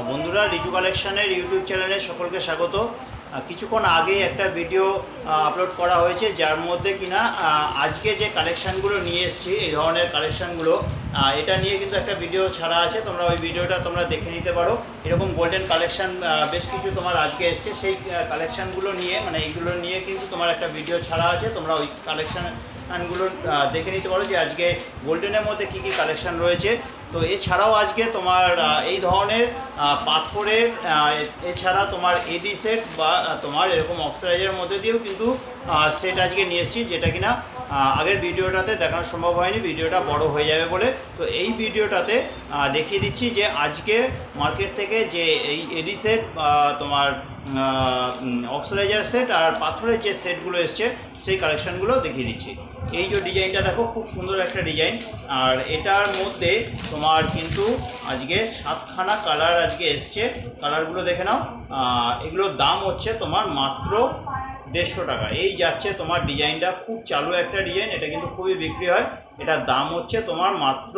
বন্ধুরা রিজু কালেকশনের ইউটিউব চ্যানেলে সকলকে স্বাগত। কিছুক্ষণ আগে একটা ভিডিও আপলোড করা হয়েছে যার মধ্যে কিনা আজকে যে কালেকশানগুলো নিয়ে এসেছি এই ধরনের কালেকশানগুলো এটা নিয়ে কিন্তু একটা ভিডিও ছাড়া আছে, তোমরা ওই ভিডিওটা তোমরা দেখে নিতে পারো। এরকম গোল্ডেন কালেকশান বেশ কিছু তোমার আজকে এসছে, সেই কালেকশানগুলো নিয়ে মানে এইগুলো নিয়ে কিন্তু তোমার একটা ভিডিও ছাড়া আছে, তোমরা ওই কালেকশানগুলো দেখে নিতে পারো যে আজকে গোল্ডেনের মধ্যে কী কী কালেকশান রয়েছে। তো এছাড়াও আজকে তোমার এই ধরনের পাথরের এছাড়া তোমার এডি সেট বা তোমার এরকম অক্সিডাইজের মধ্যে দিয়েও কিন্তু সেট আজকে নিয়ে এসেছি, যেটা কিনা আগের ভিডিওটাতে দেখানো সম্ভব হয়নি, ভিডিওটা বড় হয়ে যাবে বলে। তো এই ভিডিওটাতে দেখিয়ে দিচ্ছি যে আজকে মার্কেট থেকে যে এই এডি সেট তোমার অক্সিডাইজার সেট আর পাথরের যে সেটগুলো এসছে সেই কালেকশানগুলো দেখিয়ে দিচ্ছি। এই যে ডিজাইনটা দেখো, খুব সুন্দর একটা ডিজাইন, আর এটার মধ্যে তোমার কিন্তু আজকে 7খানা কালার আজকে এসছে। কালারগুলো দেখে নাও। এগুলোর দাম হচ্ছে তোমার মাত্র 150 টাকা। এই যাচ্ছে তোমার ডিজাইনটা, খুব চালু একটা ডিজাইন, এটা কিন্তু খুবই বিক্রি হয়। এটার দাম হচ্ছে তোমার মাত্র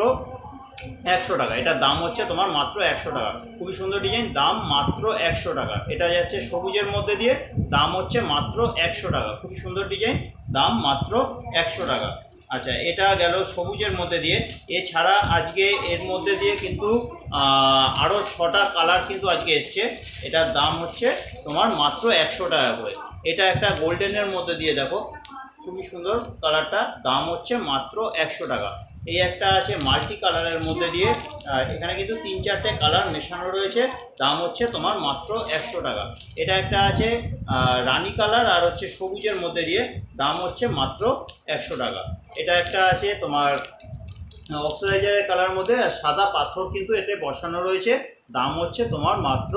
100 টাকা। এটার দাম হচ্ছে তোমার মাত্র 100 টাকা। খুবই সুন্দর ডিজাইন, দাম মাত্র 100 টাকা। এটা যাচ্ছে সবুজের মধ্যে দিয়ে, দাম হচ্ছে মাত্র 100 টাকা। খুবই সুন্দর ডিজাইন, দাম মাত্র 100 টাকা। আচ্ছা, এটা গেল সবুজের মধ্যে দিয়ে। এছাড়া আজকে এর মধ্যে দিয়ে কিন্তু আরও 6টা কালার কিন্তু আজকে এসছে। এটার দাম হচ্ছে তোমার মাত্র 100 টাকা করে। এটা একটা গোল্ডেনের মধ্যে দিয়ে দেখো, খুবই সুন্দর কালারটা, দাম হচ্ছে মাত্র 100 টাকা। এই একটা আছে মাল্টি কালারের মধ্যে দিয়ে, এখানে কিন্তু 3-4টে কালার মেশানো রয়েছে, দাম হচ্ছে তোমার মাত্র 100 টাকা। এটা একটা আছে রানী কালার আর হচ্ছে সবুজের মধ্যে দিয়ে, দাম হচ্ছে মাত্র 100 টাকা। এটা একটা আছে তোমার অক্সিডাইজারের কালার মধ্যে সাদা পাথর কিন্তু এতে বসানো রয়েছে, দাম হচ্ছে তোমার মাত্র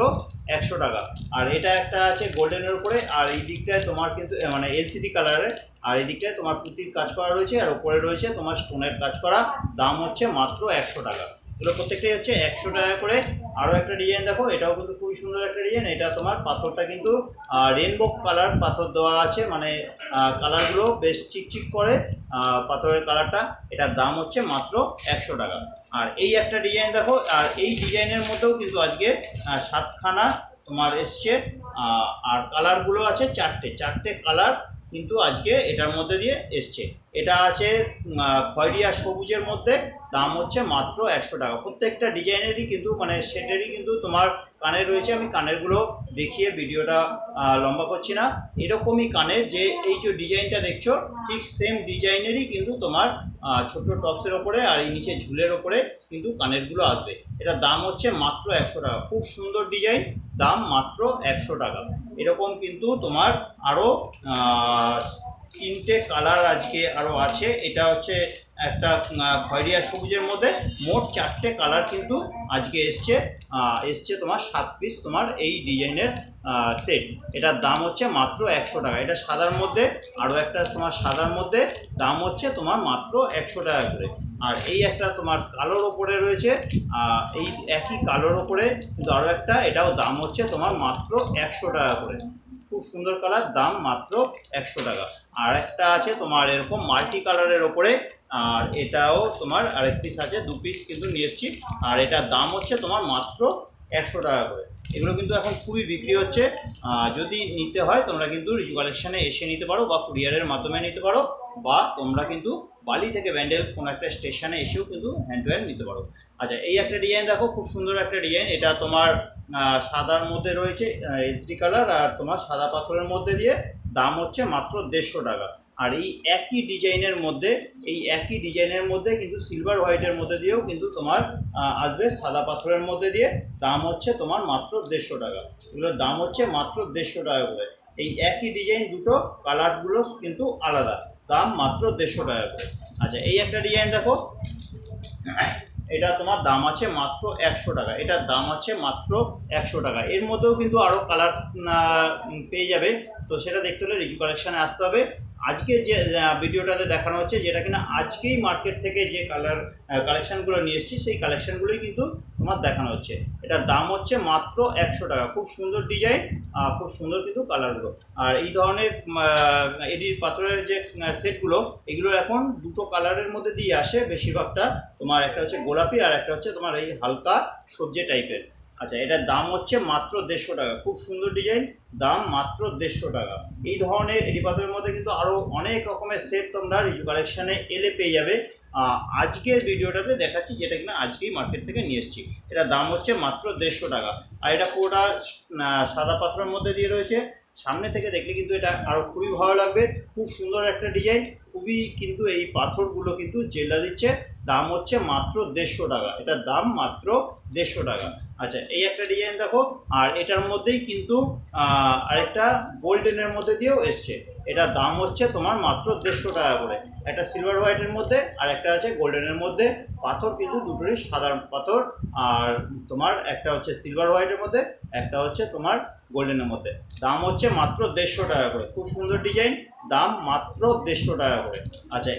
100 টাকা। আর এটা একটা আছে গোল্ডেনের উপরে, আর এই দিকটায় তোমার কিন্তু মানে এলসিডি কালারের, আর এই দিকটায় তোমার পুঁতির কাজ করা রয়েছে, আর ওপরে রয়েছে তোমার স্টোনের কাজ করা, দাম হচ্ছে মাত্র 100 টাকা। এগুলো প্রত্যেকটাই হচ্ছে 100 টাকা করে। আরও একটা ডিজাইন দেখো, এটাও কিন্তু খুবই সুন্দর একটা ডিজাইন। এটা তোমার পাথরটা কিন্তু রেনবো কালার পাথর দেওয়া আছে, মানে কালারগুলো বেশ চিকচিক করে পাথরের কালারটা। এটার দাম হচ্ছে মাত্র 100 টাকা। আর এই একটা ডিজাইন দেখো, আর এই ডিজাইনের মধ্যেও কিন্তু আজকে 7খানা তোমার এসছে, আর কালারগুলো আছে 4টে কালার কিন্তু আজকে এটার মধ্যে দিয়ে এসছে। এটা আছে খয়েরিয়া সবুজের মধ্যে, দাম হচ্ছে মাত্র 100 টাকা। প্রত্যেকটা ডিজাইনেরই কিন্তু মানে সেটেরই কিন্তু তোমার কানের রয়েছে, আমি কানেরগুলো দেখিয়ে ভিডিওটা লম্বা করছি না। এরকমই কানের যে এই যে ডিজাইনটা দেখছো, ঠিক সেম ডিজাইনেরই কিন্তু তোমার ছোট টপসের ওপরে আর এই নিচে ঝুলের ওপরে কিন্তু কানেরগুলো আসবে। এটার দাম হচ্ছে মাত্র 100 টাকা। খুব সুন্দর ডিজাইন, দাম মাত্র 100 টাকা। এরকম কিন্তু তোমার আরও 3টে কালার আজকে আরও আছে। এটা হচ্ছে একটা খয়েরিয়া সবুজের মধ্যে, মোট 4টে কালার কিন্তু আজকে এসছে তোমার 7 পিস তোমার এই ডিজাইনের সেট। এটার দাম হচ্ছে মাত্র 100 টাকা। এটা সাদার মধ্যে, আরও একটা তোমার সাদার মধ্যে, দাম হচ্ছে তোমার মাত্র 100 টাকা করে। আর এই একটা তোমার কালোর ওপরে রয়েছে, এই একই কালোর ওপরে কিন্তু আরও একটা, এটাও দাম হচ্ছে তোমার মাত্র 100 টাকা করে। খুব সুন্দর কালার, দাম মাত্র 100 টাকা। আর একটা আছে তোমার এরকম মাল্টি কালারের ওপরে, আর এটাও তোমার আরেক পিস আছে, 2 পিস কিন্তু নিয়ে এসেছি। আর এটার দাম হচ্ছে তোমার মাত্র 100 টাকা করে। এগুলো কিন্তু এখন খুবই বিক্রি হচ্ছে। যদি নিতে হয় তোমরা কিন্তু রিজু কালেকশানে এসে নিতে পারো, বা কুরিয়ারের মাধ্যমে নিতে পারো, বা তোমরা কিন্তু বালি থেকে ব্যান্ডেল কোনো একটা স্টেশনে এসেও কিন্তু হ্যান্ড টু হ্যান্ড নিতে পারো। আচ্ছা, এই একটা ডিজাইন দেখো, খুব সুন্দর একটা ডিজাইন। এটা তোমার সাদার মধ্যে রয়েছে এইচডি কালার, আর তোমার সাদা পাথরের মধ্যে দিয়ে, দাম হচ্ছে মাত্র 150 টাকা। আর এই একই ডিজাইনের মধ্যে কিন্তু সিলভার হোয়াইটের মধ্যে দিয়েও কিন্তু তোমার আসবে সাদা পাথরের মধ্যে দিয়ে, দাম হচ্ছে তোমার মাত্র 150 টাকা। এগুলোর দাম হচ্ছে মাত্র 150 টাকা করে। এই একই ডিজাইন, দুটো কালারগুলো কিন্তু আলাদা, দাম মাত্র 150 টাকা করে। আচ্ছা, এই একটা ডিজাইন দেখো, এটা তোমার দাম আছে মাত্র 100 টাকা। এটার দাম আছে মাত্র 100 টাকা। এর মধ্যেও কিন্তু আরও কালার পেয়ে যাবে, তো সেটা দেখতে হলে রিজু কালেকশানে আসতে হবে। আজকে যে ভিডিওটাতে দেখানো হচ্ছে, যেটা কিনা আজকেই মার্কেট থেকে যে কালেকশানগুলো নিয়ে এসেছি, সেই কালেকশানগুলোই কিন্তু তোমার দেখানো হচ্ছে। এটার দাম হচ্ছে মাত্র 100 টাকা। খুব সুন্দর ডিজাইন, খুব সুন্দর কিন্তু কালারগুলো। আর এই ধরনের এডি পাথরের যে সেটগুলো, এগুলো এখন দুটো কালারের মধ্যে দিয়ে আসে বেশিরভাগটা। তোমার একটা হচ্ছে গোলাপি, আর একটা হচ্ছে তোমার এই হালকা সবজি টাইপের। আচ্ছা, এটার দাম হচ্ছে মাত্র 150 টাকা। খুব সুন্দর ডিজাইন, দাম মাত্র 150 টাকা। এই ধরনের এডি পাথরের মধ্যে কিন্তু আরও অনেক রকমের সেট তোমরা রিজু কালেকশানে এলে পেয়ে যাবে। আজকের ভিডিওটাতে দেখাচ্ছি যেটা কিনা আজকেই মার্কেট থেকে নিয়ে এসেছি। এটার দাম হচ্ছে মাত্র 150 টাকা। আর এটা পুরোটা সাদা পাথরের মধ্যে দিয়ে রয়েছে। সামনে থেকে দেখলে কিন্তু এটা আরও খুবই ভালো লাগবে। খুব সুন্দর একটা ডিজাইন, খুবই কিন্তু এই পাথরগুলো কিন্তু জেলা দিচ্ছে। দাম হচ্ছে মাত্র 150 টাকা। এটার দাম মাত্র 150 টাকা। আচ্ছা, এই একটা ডিজাইন দেখো, আর এটার মধ্যেই কিন্তু আরেকটা গোল্ডেনের মধ্যে দিয়েও এসছে। এটার দাম হচ্ছে তোমার মাত্র 150 টাকা করে। একটা সিলভার হোয়াইটের মধ্যে আর একটা আছে গোল্ডেনের মধ্যে। পাথর কিন্তু দুটোরই সাদা পাথর, আর তোমার একটা হচ্ছে সিলভার হোয়াইটের মধ্যে, একটা হচ্ছে তোমার গোল্ডেনের মধ্যে। দাম হচ্ছে মাত্র 150 টাকা করে। খুব সুন্দর ডিজাইন, দাম মাত্র 150 টাকা করে। আচ্ছা,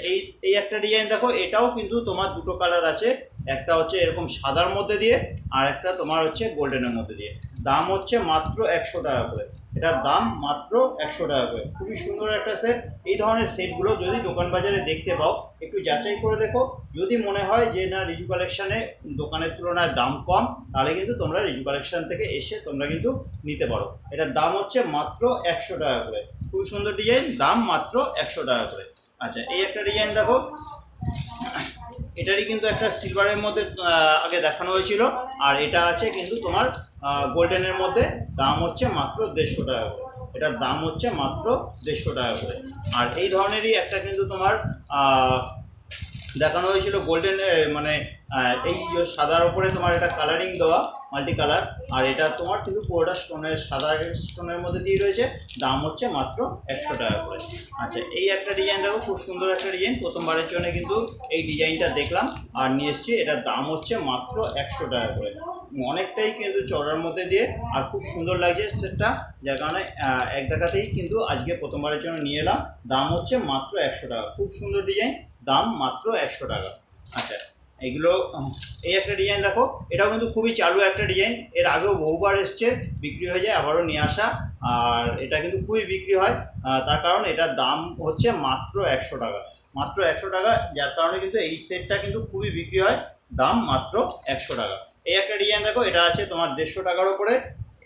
এই একটা ডিজাইন দেখো, এটাও কিন্তু তোমার দুটো কালার আছে। একটা হচ্ছে এরকম সাদার মধ্যে দিয়ে, আর একটা তোমার হচ্ছে গোল্ডেনের মধ্যে দিয়ে। দাম হচ্ছে মাত্র 100 টাকা করে। এটার দাম মাত্র 100 টাকা করে। খুবই সুন্দর একটা সেট। এই ধরনের সেটগুলো যদি দোকান বাজারে দেখতে পাও, একটু যাচাই করে দেখো। যদি মনে হয় যে না রিজু কালেকশানে দোকানের তুলনায় দাম কম, তাহলে কিন্তু তোমরা রিজু কালেকশান থেকে এসে তোমরা কিন্তু নিতে পারো। এটার দাম হচ্ছে মাত্র 100 টাকা করে। খুব সুন্দর ডিজাইন, দাম মাত্র 100 টাকা করে। আচ্ছা, এই একটা ডিজাইন দেখো, এটারই কিন্তু একটা সিলভারের মধ্যে আগে দেখানো হয়েছিল, আর এটা আছে কিন্তু তোমার গোল্ডেনের মধ্যে। দাম হচ্ছে মাত্র 150 টাকা করে। এটার দাম হচ্ছে মাত্র 150 টাকা করে। আর এই ধরনেরই একটা কিন্তু তোমার দেখানো হয়েছিল গোল্ডেনের, মানে এই সাদার উপরে তোমার এটা কালারিং দেওয়া মাল্টি কালার, আর এটা তোমার কিন্তু পুরোটা স্টোনের সাদা স্টোনের মধ্যে দিয়ে রয়েছে। দাম হচ্ছে মাত্র 100 টাকা করে। আচ্ছা, এই একটা ডিজাইন দেখো, খুব সুন্দর একটা ডিজাইন। প্রথমবারের জন্য কিন্তু এই ডিজাইনটা দেখলাম আর নিয়ে এসেছি। এটার দাম হচ্ছে মাত্র 100 টাকা করে। অনেকটাই কিন্তু চড়ার মধ্যে দিয়ে, আর খুব সুন্দর লাগছে সেটটা, যার কারণে এক দেখাতেই কিন্তু আজকে প্রথমবারের জন্য নিয়ে এলাম। দাম হচ্ছে মাত্র 100 টাকা। খুব সুন্দর ডিজাইন, দাম মাত্র 100 টাকা। আচ্ছা, এইগুলো এই একটা ডিজাইন দেখো, এটাও কিন্তু খুবই চালু একটা ডিজাইন। এর আগেও বহুবার এসছে, বিক্রি হয়ে যায়, আবারও নিয়ে আসা। আর এটা কিন্তু খুবই বিক্রি হয়, তার কারণ এটার দাম হচ্ছে মাত্র 100 টাকা। মাত্র 100 টাকা, যার কারণে কিন্তু এই সেটটা কিন্তু খুবই বিক্রি হয়। দাম মাত্র 100 টাকা। এই একটা ডিজাইন দেখো, এটা আছে তোমার 150 টাকার ওপরে।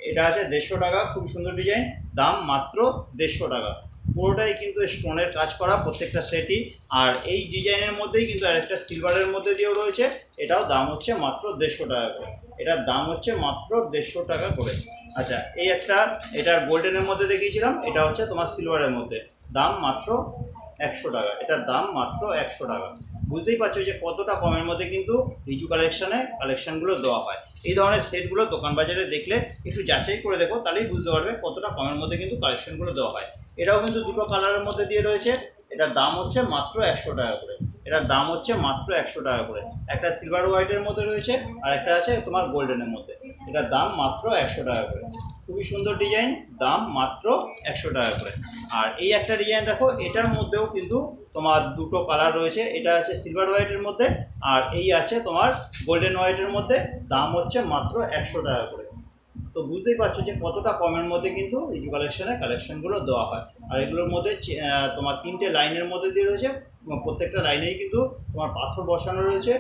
এটা আছে 150 টাকা। খুব সুন্দর ডিজাইন, দাম মাত্র 150 টাকা। পুরোটাই কিন্তু স্টোনের কাজ করা প্রত্যেকটা সেটই। আর এই ডিজাইনের মধ্যেই কিন্তু আরেকটা সিলভারের মধ্যে দিয়েও রয়েছে। এটাও দাম হচ্ছে মাত্র 150 টাকা করে। এটার দাম হচ্ছে মাত্র 150 টাকা করে। আচ্ছা, এই একটা এটার গোল্ডেনের মধ্যে দেখিয়েছিলাম, এটা হচ্ছে তোমার সিলভারের মধ্যে। দাম মাত্র 100 টাকা। এটার দাম মাত্র 100 টাকা। বুঝতেই পারছো যে কতটা কমের মধ্যে কিন্তু রিজু কালেকশানগুলো দেওয়া হয়। এই ধরনের সেটগুলো দোকান বাজারে দেখলে একটু যাচাই করে দেখো, তাহলেই বুঝতে পারবে কতটা কমের মধ্যে কিন্তু কালেকশানগুলো দেওয়া হয়। এটাও কিন্তু দুটো কালারের মধ্যে দিয়ে রয়েছে। এটার দাম হচ্ছে মাত্র 100 টাকা করে। এটার দাম হচ্ছে মাত্র 100 টাকা করে। একটা সিলভার হোয়াইটের মধ্যে রয়েছে, আর একটা আছে তোমার গোল্ডেনের মধ্যে। এটার দাম মাত্র 100 টাকা করে। খুবই সুন্দর ডিজাইন, দাম মাত্র 100 টাকা করে। আর এই একটা ডিজাইন দেখো, এটার মধ্যেও কিন্তু তোমার দুটো কালার রয়েছে। এটা আছে সিলভার হোয়াইটের মধ্যে, আর এই আছে তোমার গোল্ডেন হোয়াইটের মধ্যে। দাম হচ্ছে মাত্র 100 টাকা করে। তো বুঝতেই পারছো যে কতটা কমের মধ্যে কিন্তু রিজু কালেকশানগুলো দেওয়া হয়। আর এগুলোর মধ্যে তোমার 3টে লাইনের মধ্যে দিয়ে রয়েছে। প্রত্যেকটা লাইনেই কিন্তু তোমার পাথর বসানো রয়েছে।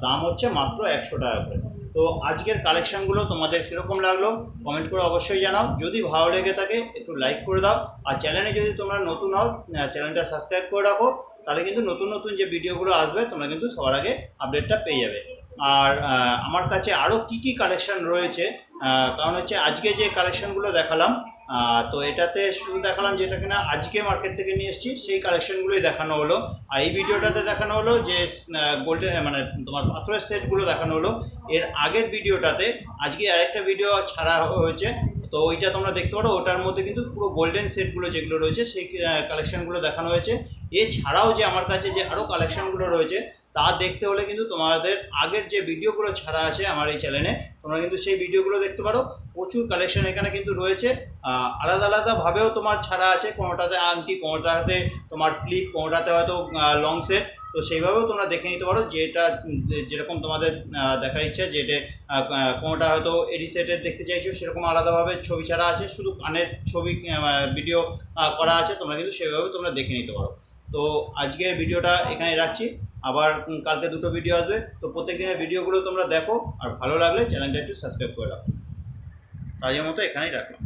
দাম হচ্ছে মাত্র 100 টাকা করে। তো আজকের কালেকশানগুলো তোমাদের কীরকম লাগলো কমেন্ট করে অবশ্যই জানাও। যদি ভালো লেগে থাকে একটু লাইক করে দাও। আর চ্যানেলে যদি তোমরা নতুন হও, চ্যানেলটা সাবস্ক্রাইব করে রাখো, তাহলে কিন্তু নতুন নতুন যে ভিডিওগুলো আসবে তোমরা কিন্তু সবার আগে আপডেটটা পেয়ে যাবে। আর আমার কাছে আরও কী কী কালেকশান রয়েছে, কারণ হচ্ছে আজকে যে কালেকশানগুলো দেখালাম, তো এটাতে শুধু দেখালাম যেটা কিনা আজকে মার্কেট থেকে নিয়ে এসেছি, সেই কালেকশানগুলোই দেখানো হলো। আর এই ভিডিওটাতে দেখানো হলো যে গোল্ডেন মানে তোমার পাথরের সেটগুলো দেখানো হলো। এর আগের ভিডিওটাতে আজকে আরেকটা ভিডিও ছাড়া হয়েছে, তো ওইটা তোমরা দেখতে পারো। ওটার মধ্যে কিন্তু পুরো গোল্ডেন সেটগুলো যেগুলো রয়েছে সেই কালেকশানগুলো দেখানো হয়েছে। এছাড়াও যে আমার কাছে যে আরও কালেকশানগুলো রয়েছে তা দেখতে হলে কিন্তু তোমাদের আগের যে ভিডিওগুলো ছাড়া আছে আমার এই চ্যানেলে, তোমরা কিন্তু সেই ভিডিওগুলো দেখতে পারো। প্রচুর কালেকশন এখানে কিন্তু রয়েছে। আলাদা আলাদাভাবেও তোমার ছাড়া আছে, কোনোটাতে আংটি, কোনোটাতে তোমার ক্লিপ, কোনোটাতে হয়তো লং সেট। তো সেইভাবেও তোমরা দেখে নিতে পারো, যেটা যেরকম তোমাদের দেখার ইচ্ছা, যেটা কোনোটা হয়তো এডি সেটের দেখতে চাইছো সেরকম আলাদাভাবে ছবি ছাড়া আছে, শুধু কানের ছবি ভিডিও করা আছে। তোমরা কিন্তু সেভাবে তোমরা দেখে নিতে পারো। তো আজকের ভিডিওটা এখানে রাখছি। আবার কালকে দুটো ভিডিও আসবে। তো প্রত্যেক দিনের ভিডিওগুলো তোমরা দেখো, আর ভালো লাগলে চ্যানেলটা একটু সাবস্ক্রাইব করে রাখো। আজকের মতো এখানেই রাখলাম।